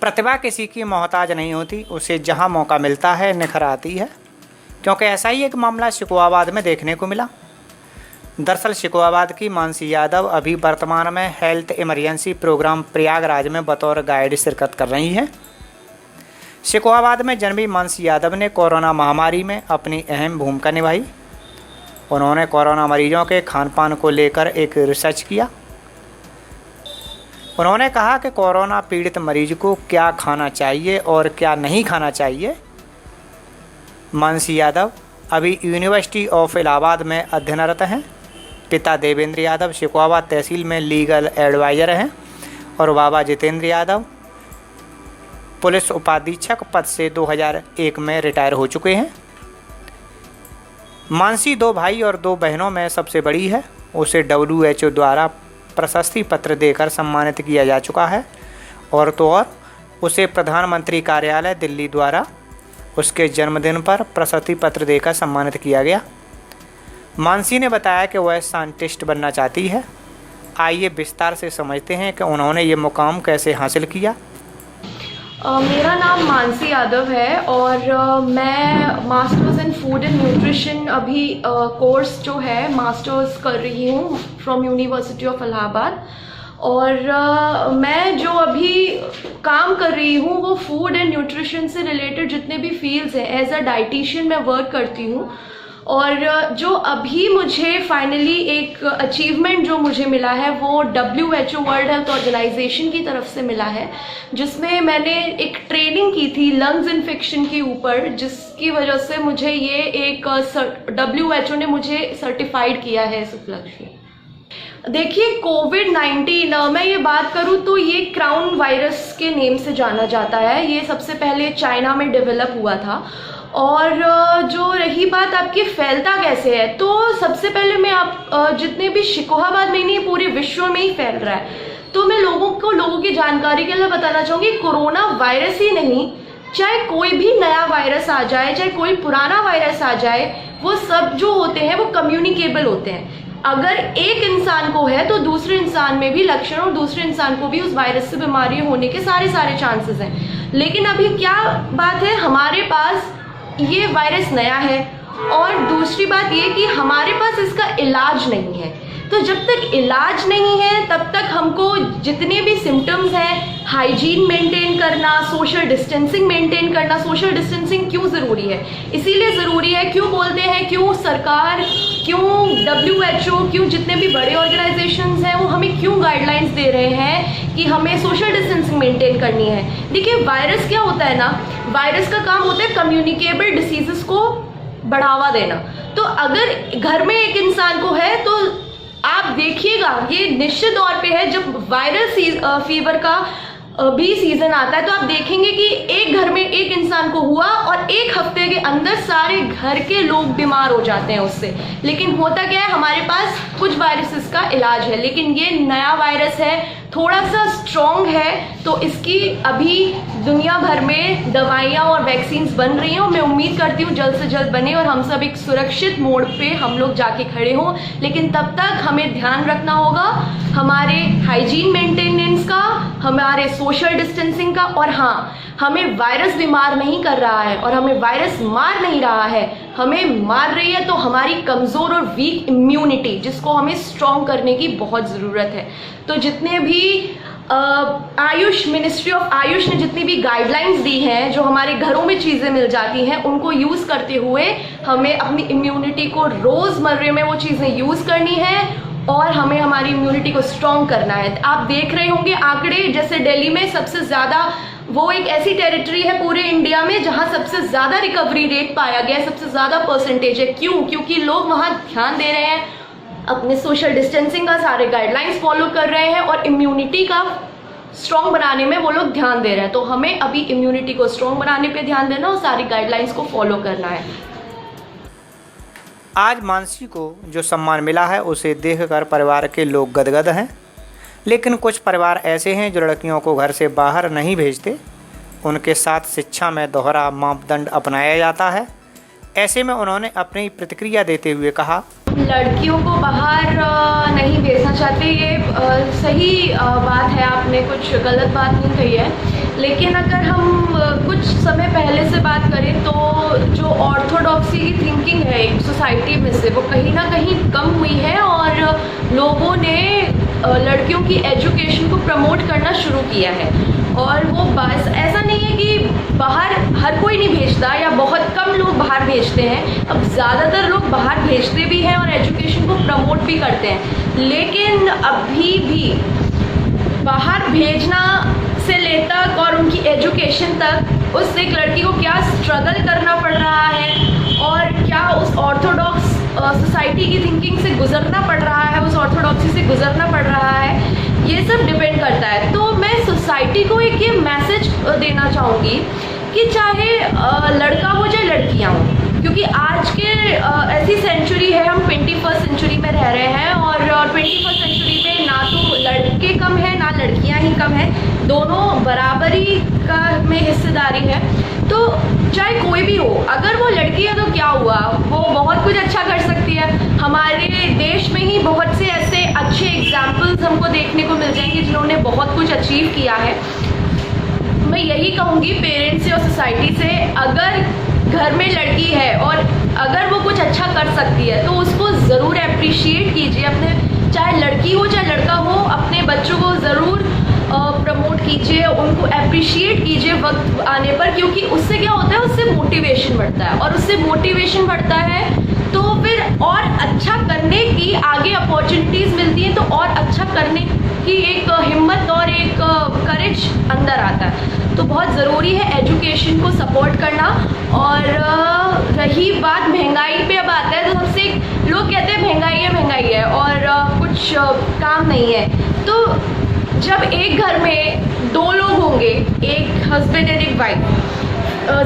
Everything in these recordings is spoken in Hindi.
प्रतिभा किसी की मोहताज नहीं होती, उसे जहां मौका मिलता है निखर आती है। क्योंकि ऐसा ही एक मामला शिकोहाबाद में देखने को मिला। दरअसल शिकोहाबाद की मानसी यादव अभी वर्तमान में हेल्थ इमरजेंसी प्रोग्राम प्रयागराज में बतौर गाइड शिरकत कर रही हैं। शिकोहाबाद में जन्मी मानसी यादव ने कोरोना महामारी में अपनी अहम भूमिका निभाई। उन्होंने कोरोना मरीजों के खान पान को लेकर एक रिसर्च किया। उन्होंने कहा कि कोरोना पीड़ित मरीज को क्या खाना चाहिए और क्या नहीं खाना चाहिए। मानसी यादव अभी यूनिवर्सिटी ऑफ इलाहाबाद में अध्ययनरत हैं। पिता देवेंद्र यादव शिकोहाबाद तहसील में लीगल एडवाइज़र हैं और बाबा जितेंद्र यादव पुलिस उपाधीक्षक पद से 2001 में रिटायर हो चुके हैं। मानसी 2 भाई और 2 बहनों में सबसे बड़ी है। उसे WHO द्वारा प्रशस्ति पत्र देकर सम्मानित किया जा चुका है और तो और उसे प्रधानमंत्री कार्यालय दिल्ली द्वारा उसके जन्मदिन पर प्रशस्ति पत्र देकर सम्मानित किया गया। मानसी ने बताया कि वह साइंटिस्ट बनना चाहती है। आइए विस्तार से समझते हैं कि उन्होंने ये मुकाम कैसे हासिल किया। मेरा नाम मानसी यादव है और मैं masters in food and nutrition अभी कोर्स जो है मास्टर्स कर रही हूँ फ्रॉम यूनिवर्सिटी ऑफ इलाहाबाद। और मैं जो अभी काम कर रही हूँ वो फूड एंड न्यूट्रिशन से रिलेटेड जितने भी फील्ड्स हैं, एज अ डाइटिशियन मैं वर्क करती हूँ। और जो अभी मुझे फाइनली एक अचीवमेंट जो मुझे मिला है वो WHO वर्ल्ड हेल्थ ऑर्गेनाइजेशन की तरफ से मिला है, जिसमें मैंने एक ट्रेनिंग की थी लंग्स इन्फेक्शन के ऊपर, जिसकी वजह से मुझे ये एक WHO ने मुझे सर्टिफाइड किया है इस उपलक्ष्य में। देखिए कोविड-19 मैं ये बात करूँ तो ये क्राउन वायरस के नेम से जाना जाता है। ये सबसे पहले चाइना में डेवलप हुआ था। और जो रही बात आपकी फैलता कैसे है, तो सबसे पहले मैं आप जितने भी शिकोहाबाद में नहीं पूरे विश्व में ही फैल रहा है, तो मैं लोगों की जानकारी के लिए बताना चाहूँगी कोरोना वायरस ही नहीं, चाहे कोई भी नया वायरस आ जाए, चाहे कोई पुराना वायरस आ जाए, वो सब जो होते हैं वो कम्युनिकेबल होते हैं। अगर एक इंसान को है तो दूसरे इंसान में भी लक्षण और दूसरे इंसान को भी उस वायरस से बीमारी होने के सारे चांसेस हैं। लेकिन अभी क्या बात है, हमारे पास ये वायरस नया है और दूसरी बात ये कि हमारे पास इसका इलाज नहीं है। तो जब तक इलाज नहीं है तब तक हमको जितने भी सिम्टम्स हैं, हाइजीन मेंटेन करना, सोशल डिस्टेंसिंग मेंटेन करना। सोशल डिस्टेंसिंग क्यों ज़रूरी है? इसीलिए ज़रूरी है, क्यों बोलते हैं, क्यों सरकार, क्यों WHO, क्यों जितने भी बड़े ऑर्गेनाइजेशंस हैं वो हमें क्यों गाइडलाइंस दे रहे हैं कि हमें सोशल डिस्टेंसिंग मेंटेन करनी है। देखिए वायरस क्या होता है ना, वायरस का काम होता है कम्युनिकेबल डिसीजेस को बढ़ावा देना। तो अगर घर में एक इंसान को है तो आप देखिएगा ये निश्चित तौर पे है, जब वायरल फीवर का भी सीजन आता है तो आप देखेंगे कि एक घर में एक इंसान को हुआ और एक हफ्ते के अंदर सारे घर के लोग बीमार हो जाते हैं उससे। लेकिन होता क्या है, हमारे पास कुछ वायरसेस का इलाज है, लेकिन ये नया वायरस है, थोड़ा सा स्ट्रॉन्ग है, तो इसकी अभी दुनिया भर में दवाइयाँ और वैक्सीन्स बन रही हैं और मैं उम्मीद करती हूँ जल्द से जल्द बने और हम सब एक सुरक्षित मोड़ पे हम लोग जाके खड़े हों। लेकिन तब तक हमें ध्यान रखना होगा हमारे हाइजीन मेंटेनेंस का, हमारे सोशल डिस्टेंसिंग का, और हाँ, हमें वायरस बीमार नहीं कर रहा है और हमें वायरस मार नहीं रहा है, हमें मार रही है तो हमारी कमज़ोर और वीक इम्यूनिटी, जिसको हमें स्ट्रॉन्ग करने की बहुत ज़रूरत है। तो जितने भी आयुष, मिनिस्ट्री ऑफ आयुष ने जितनी भी गाइडलाइंस दी हैं, जो हमारे घरों में चीज़ें मिल जाती हैं, उनको यूज़ करते हुए हमें अपनी इम्यूनिटी को रोज़मर्रे में वो चीज़ें यूज़ करनी है और हमें हमारी इम्यूनिटी को स्ट्रॉन्ग करना है। आप देख रहे होंगे आंकड़े, जैसे दिल्ली में सबसे ज़्यादा, वो एक ऐसी टेरिटरी है पूरे इंडिया में जहां सबसे ज़्यादा रिकवरी रेट पाया गया है, सबसे ज़्यादा परसेंटेज है। क्यों? क्योंकि लोग वहां ध्यान दे रहे हैं, अपने सोशल डिस्टेंसिंग का सारे गाइडलाइंस फॉलो कर रहे हैं और इम्यूनिटी का स्ट्रॉन्ग बनाने में वो लोग ध्यान दे रहे हैं। तो हमें अभी इम्यूनिटी को स्ट्रॉन्ग बनाने पे ध्यान देना और सारी गाइडलाइंस को फॉलो करना है। आज मानसी को जो सम्मान मिला है उसे देखकर परिवार के लोग गदगद हैं। लेकिन कुछ परिवार ऐसे हैं जो लड़कियों को घर से बाहर नहीं भेजते, उनके साथ शिक्षा में दोहरा मापदंड अपनाया जाता है। ऐसे में उन्होंने अपनी प्रतिक्रिया देते हुए कहा, लड़कियों को बाहर नहीं भेजना चाहते, ये सही बात है, आपने कुछ गलत बात नहीं कही है। लेकिन अगर हम कुछ समय पहले से बात करें तो जो ऑर्थोडॉक्सी की थिंकिंग है एक सोसाइटी में से, वो कहीं ना कहीं कम हुई है और लोगों ने लड़कियों की एजुकेशन को प्रमोट करना शुरू किया है। और वो बस ऐसा नहीं है कि बाहर हर कोई नहीं भेजता या बहुत कम लोग बाहर भेजते हैं, अब ज़्यादातर लोग बाहर भेजते भी हैं और एजुकेशन को प्रमोट भी करते हैं। लेकिन अभी भी बाहर भेजना से ले तक और उनकी एजुकेशन तक उस एक लड़की को क्या स्ट्रगल करना पड़ रहा है और क्या उस ऑर्थोडॉक्स सोसाइटी की थिंकिंग से गुजरना पड़ रहा है, उस ऑर्थोडॉक्सी से गुजरना पड़ रहा है, ये सब डिपेंड करता है। तो मैं सोसाइटी को एक ये मैसेज देना चाहूँगी कि चाहे लड़का हो चाहे लड़कियाँ हों, क्योंकि आज के ऐसी सेंचुरी है, हम 21st सेंचुरी में रह रहे हैं और 21st सेंचुरी में ना तो लड़के कम है ना लड़कियां ही कम है, दोनों बराबरी का में हिस्सेदारी है। तो चाहे कोई भी हो, अगर वो लड़की है तो क्या हुआ, वो बहुत कुछ अच्छा कर सकती है। हमारे देश में ही बहुत से ऐसे अच्छे एग्जाम्पल्स हमको देखने को मिल जाएंगे जिन्होंने बहुत कुछ अचीव किया है। मैं यही कहूँगी पेरेंट्स से और सोसाइटी से, अगर घर में लड़की है और अगर वो कुछ अच्छा कर सकती है तो उसको ज़रूर अप्रिशिएट कीजिए, अपने चाहे लड़की हो चाहे लड़का हो, अपने बच्चों को ज़रूर प्रमोट कीजिए, उनको अप्रिशिएट कीजिए वक्त आने पर, क्योंकि उससे क्या होता है, उससे मोटिवेशन बढ़ता है और उससे मोटिवेशन बढ़ता है तो फिर और अच्छा करने की आगे अपॉर्चुनिटीज़ मिलती हैं, तो और अच्छा करने की एक हिम्मत और एक करेज अंदर आता है। तो बहुत ज़रूरी है एजुकेशन को सपोर्ट करना। और रही बात महंगाई पे अब आता है, तो सबसे लोग कहते हैं महंगाई है और कुछ काम नहीं है। तो जब एक घर में दो लोग होंगे, एक हस्बैंड एंड एक वाइफ,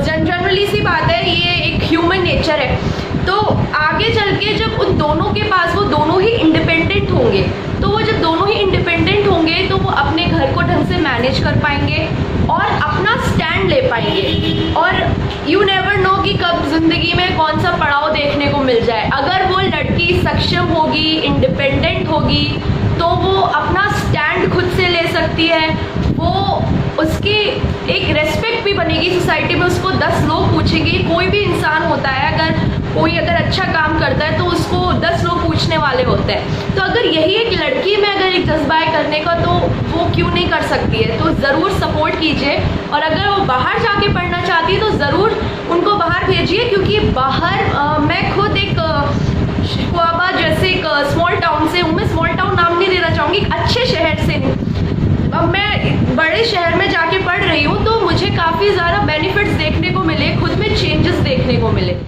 जनरली सी बात है, ये एक ह्यूमन नेचर है। तो आगे चल के जब उन दोनों के पास वो दोनों ही इंडिपेंडेंट होंगे, तो वो जब दोनों ही इंडिपेंडेंट होंगे तो वो अपने घर को ढंग से मैनेज कर पाएंगे और अपना स्टैंड ले पाएंगे। और यू नेवर नो कि कब ज़िंदगी में कौन सा पड़ाव देखने को मिल जाए। अगर वो लड़की सक्षम होगी, इंडिपेंडेंट होगी, तो वो अपना स्टैंड खुद से ले सकती है, वो उसकी एक रेस्पेक्ट भी बनेगी सोसाइटी में, उसको 10 लोग पूछेंगे। कोई भी इंसान होता है, अगर कोई अच्छा काम करता है तो उसको 10 लोग पूछने वाले होते हैं। तो अगर यही एक लड़की में अगर एक जज्बा है करने का, तो वो क्यों नहीं कर सकती है। तो ज़रूर सपोर्ट कीजिए और अगर वो बाहर जाके पढ़ना चाहती है तो ज़रूर उनको बाहर भेजिए, क्योंकि बाहर मैं खुद एक शिकवाबा जैसे एक स्मॉल टाउन से हूँ, मैं स्मॉल टाउन नाम नहीं देना चाहूँगी, एक अच्छे शहर से हूँ। अब मैं बड़े शहर में